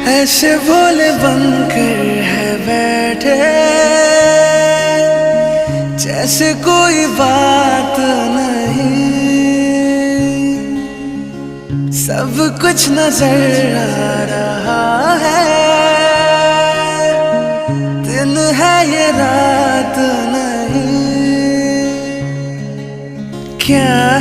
ऐसे भोले बनकर है बैठे, जैसे कोई बात नहीं। सब कुछ नजर आ रहा है, दिन है ये रात नहीं। क्या